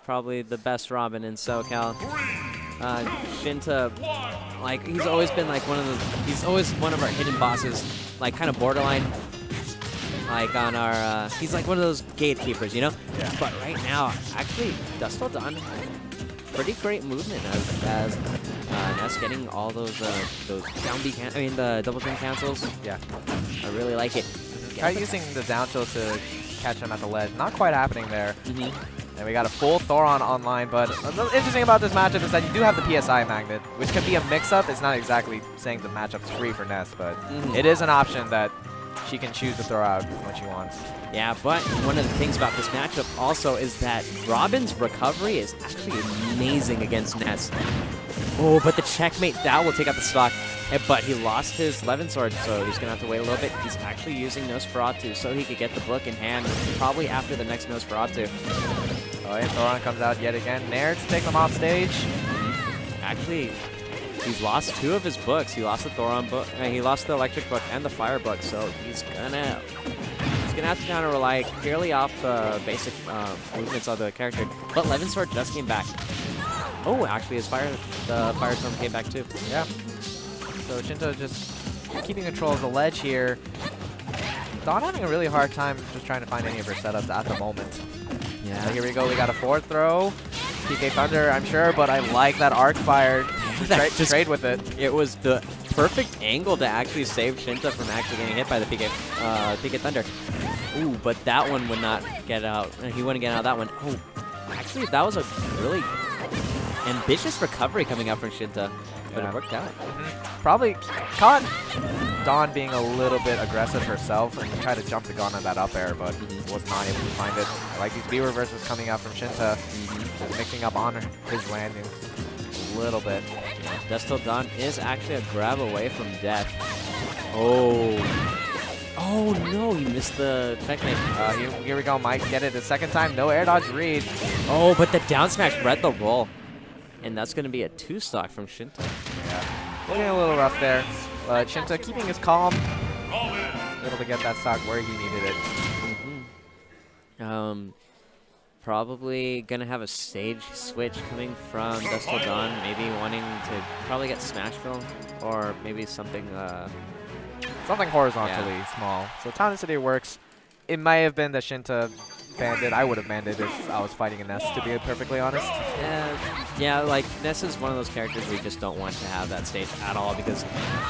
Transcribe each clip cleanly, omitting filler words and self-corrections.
probably the best Robin in SoCal. Shinta, like, he's always been like he's always one of our hidden bosses, like kind of borderline. Like on our, he's like one of those gatekeepers, you know? Yeah. But right now, actually, DusktilDawn, pretty great movement as Ness getting all those down B the double jump cancels. Yeah. I really like it. Try using the down tilt to catch him at the ledge. Not quite happening there. And we got a full Thoron online, but what's interesting about this matchup is that you do have the PSI magnet, which can be a mix-up. It's not exactly saying the matchup's free for Ness, but it is an option that she can choose to throw out when she wants. Yeah, but one of the things about this matchup also is that Robin's recovery is actually amazing against Ness. Oh, but the checkmate, that will take out the stock. But he lost his Levin Sword, so he's going to have to wait a little bit. He's actually using Nosferatu so he could get the book in hand, probably after the next Nosferatu. Oh, and Thoron comes out yet again. Nair to take them off stage. Actually, he's lost 2 of his books. He lost the Thoron book, he lost the Electric book and the Fire book, so he's gonna have to kind of rely purely off the basic movements of the character. But Levin Sword just came back. Oh, actually, the Firestorm came back too. Yeah. So Shinta just keeping control of the ledge here. Dawn having a really hard time just trying to find any of her setups at the moment. Yeah. So here we go. We got a forward throw. PK Thunder, I'm sure, but I like that arc fire. Just trade with it. It was the perfect angle to actually save Shinta from actually getting hit by the PK Thunder. Ooh, but that one would not get out. He wouldn't get out of that one. Oh, actually, that was a really ambitious recovery coming out from Shinta, but it worked out. Probably caught Dawn being a little bit aggressive herself and tried to jump the gun on that up air, but was not able to find it. I like these B reverses coming out from Shinta, just mixing up on his landing a little bit. DusktilDawn is actually a grab away from death. Oh. Oh no, he missed the checkmate. Here we go, Mike. Get it the second time. No air dodge read. Oh, but the down smash read the roll. And that's going to be a 2-stock from Shinta. Yeah. Looking a little rough there. But Shinta keeping his calm. Able to get that stock where he needed it. Probably going to have a stage switch coming from DusktilDawn. Maybe wanting to probably get Smashville. Or maybe something... something horizontally small. So Town and City works. It might have been that Shinta banned it. I would have banned it if I was fighting a Ness, to be perfectly honest. Yeah, like, Ness is one of those characters we just don't want to have that stage at all, because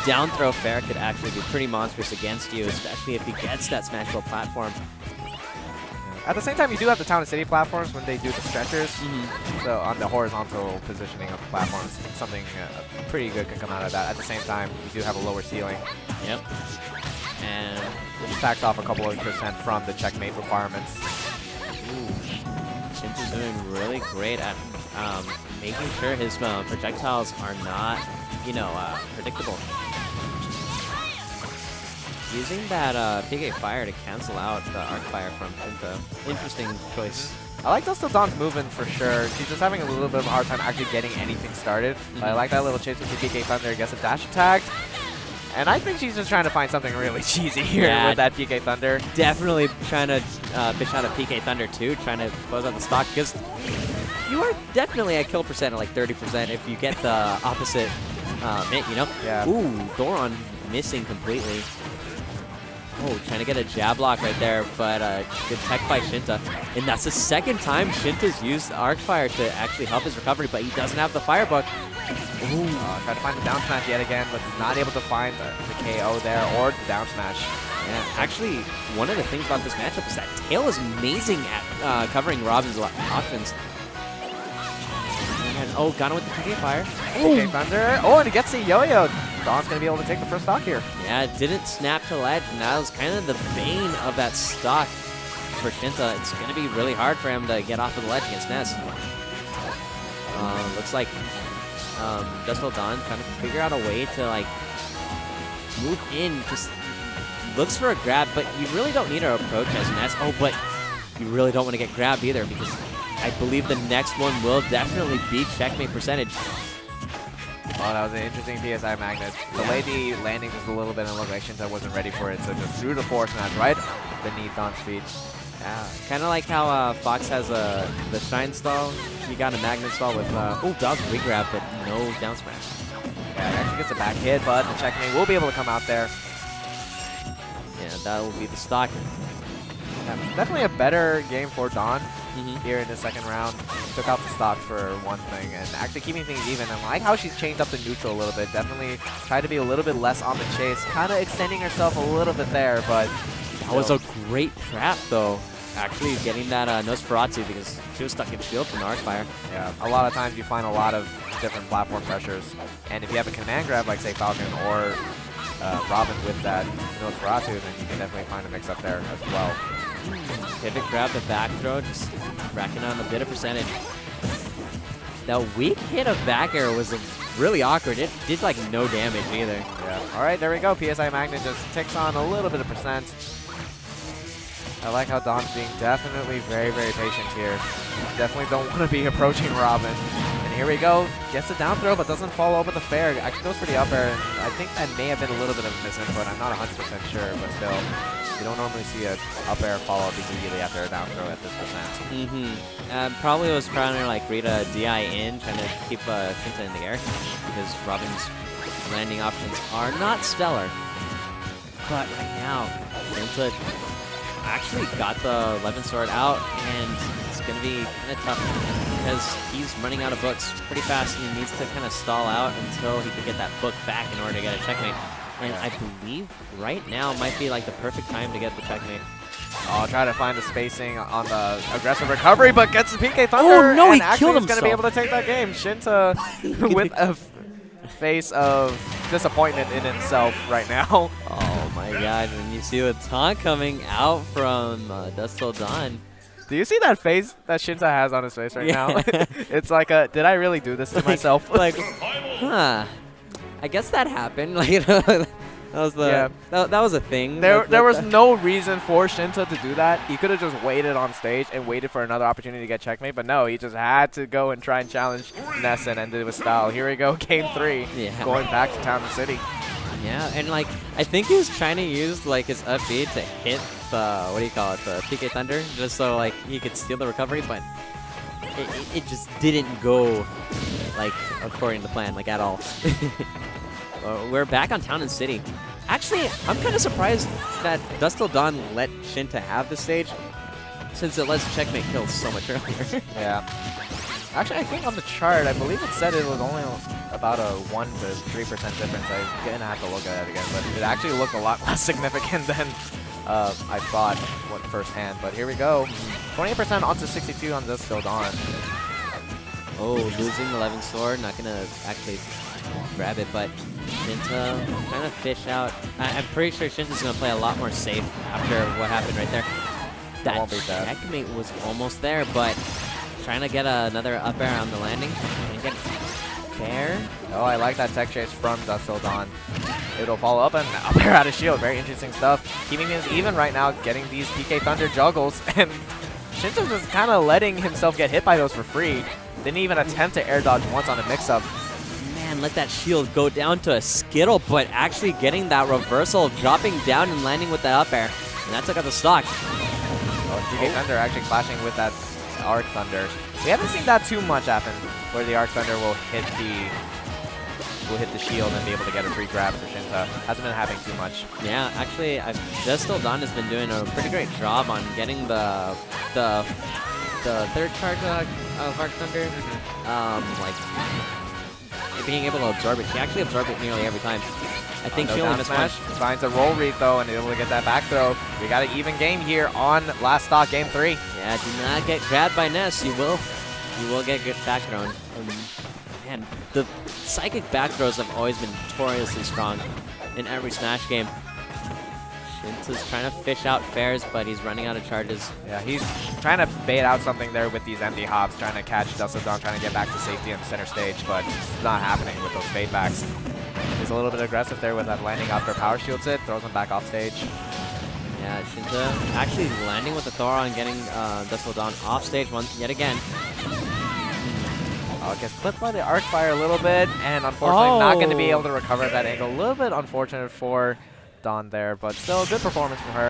down throw fair could actually be pretty monstrous against you, especially if he gets that Smashville platform. At the same time, you do have the Town and City platforms when they do the stretchers. So on the horizontal positioning of the platforms, something pretty good can come out of that. At the same time, you do have a lower ceiling. Yep. And which backs off a couple of % from the checkmate requirements. Shinta's doing really great at making sure his projectiles are not, predictable. Using that PK Fire to cancel out the Arc Fire from Shinta. Interesting choice. I like DusktilDawn's movement for sure. She's just having a little bit of a hard time actually getting anything started. But I like that little chase with the PK Thunder. Gets a dash attack. And I think she's just trying to find something really cheesy here with that PK Thunder. Definitely trying to fish out a PK Thunder too, trying to close out the stock, because you are definitely at kill percent at like 30% if you get the opposite mint, Yeah. Ooh, Thoron missing completely. Oh, trying to get a jab lock right there, but good tech by Shinta. And that's the second time Shinta's used Arc Fire to actually help his recovery, but he doesn't have the Fire book. Ooh. Try to find the down smash yet again, but not able to find the KO there or the down smash. Yeah, actually, one of the things about this matchup is that Tail is amazing at covering Robin's options. And, got him with the PK Fire. PK Thunder. Oh, and he gets the yo-yo. Dawn's going to be able to take the first stock here. Yeah, it didn't snap to ledge, and that was kind of the bane of that stock for Shinta. It's going to be really hard for him to get off of the ledge against Ness. Looks like DusktilDawn trying to figure out a way to, like, move in. Just looks for a grab, but you really don't need to approach as Ness. Oh, but you really don't want to get grabbed either, because I believe the next one will definitely be checkmate percentage. Oh, that was an interesting PSI magnet. Delayed the landing just a little bit and looked like Shinta wasn't ready for it, so just threw the force smash right beneath Dawn's feet. Kind of like how Fox has the Shine stall. You got a Magnet stall with dodge regrab, but no down smash. Yeah, it actually gets a back hit, but the checkmate will be able to come out there. Yeah, that will be the stock. Yeah, definitely a better game for Dawn here in the second round. Took out the stock for one thing and actually keeping things even. I like how she's changed up the neutral a little bit. Definitely tried to be a little bit less on the chase. Kind of extending herself a little bit there, but that was a great trap, though. Actually getting that Nosferatu because she was stuck in shield from the Arcfire. Yeah, a lot of times you find a lot of different platform pressures. And if you have a command grab like, say, Falcon or Robin with that Nosferatu, then you can definitely find a mix-up there as well. Pivot grab, the back throw, just racking on a bit of percentage. That weak hit of back air was really awkward. It did like no damage either. Yeah. All right, there we go. PSI Magnet just ticks on a little bit of percent. I like how Dawn's being definitely very, very patient here. Definitely don't want to be approaching Robin. And here we go. Gets a down throw, but doesn't follow up with a fair. Actually goes for the up air. And I think that may have been a little bit of a misinput. I'm not 100% sure, but still. You don't normally see a up air follow up immediately after a down throw at this percent. Probably was trying to like read a DI in, trying to keep Shinta in the air because Robin's landing options are not stellar. But right now, Shinta actually got the 11 sword out, and it's going to be kind of tough because he's running out of books pretty fast, and he needs to kind of stall out until he can get that book back in order to get a checkmate. And I believe right now might be like the perfect time to get the checkmate. I'll try to find the spacing on the aggressive recovery, but gets the PK Thunder. Oh no, and he actually killed is going to be able himself. to take that game. Shinta with a face of disappointment in himself right now. Oh my god, and you see the taunt coming out from DusktilDawn. Do you see that face that Shinta has on his face right now? It's like a, did I really do this to myself? Like, huh. I guess that happened. Like, that was the that was a thing. There was no reason for Shinta to do that. He could have just waited on stage and waited for another opportunity to get checkmate, but no, he just had to go and try and challenge Ness and ended it with style. Here we go, game 3, going back to Town and City. Yeah, and like I think he was trying to use like his up B to hit the the PK Thunder, just so like he could steal the recovery, but it just didn't go like according to plan, like at all. We're back on Town and City. Actually, I'm kind of surprised that DusktilDawn let Shinta have the stage, since it lets checkmate kills so much earlier. Yeah. Actually, I think on the chart, I believe it said it was only about a 1 to 3% difference. I'm gonna have to look at it again, but it actually looked a lot less significant than I thought firsthand. But here we go, 28% onto 62 on DusktilDawn. Oh, losing the 11 sword, not gonna actually grab it, but Shinta trying to fish out. I'm pretty sure Shinta's gonna play a lot more safe after what happened right there. That checkmate was almost there, but trying to get another up air on the landing. And get fair. Oh, I like that tech chase from DusktilDawn. It'll follow up and up air out of shield. Very interesting stuff. Keeping things even right now, getting these PK Thunder juggles, and Shinta's just kind of letting himself get hit by those for free. Didn't even attempt to air dodge once on a mix-up. Man, let that shield go down to a Skittle, but actually getting that reversal, dropping down and landing with that up air. And that took out the stock. Oh, PK Thunder actually clashing with that Arc Thunder. We haven't seen that too much happen, where the Arc Thunder will hit the shield and be able to get a free grab for Shinta. Hasn't been happening too much. Yeah, actually, DusktilDawn has been doing a pretty great job on getting the third charge of Arc Thunder, like being able to absorb it. She actually absorbed it nearly every time. I think she only missed one. Finds a roll read though, and able to get that back throw. We got an even game here on last stock, game 3. Yeah, do not get grabbed by Ness. You will get back thrown. Man, the psychic back throws have always been notoriously strong in every Smash game. Shinta's trying to fish out fairs, but he's running out of charges. Yeah, he's trying to bait out something there with these empty hops, trying to catch DusktilDawn, trying to get back to safety on the center stage, but it's not happening with those fade backs. He's a little bit aggressive there with that landing after power shields it, throws him back off stage. Yeah, Shinta actually landing with the Thora and getting DusktilDawn off stage yet again. Gets clipped by the arc fire a little bit, and unfortunately not going to be able to recover that angle. A little bit unfortunate for Dawn there, but still a good performance from her.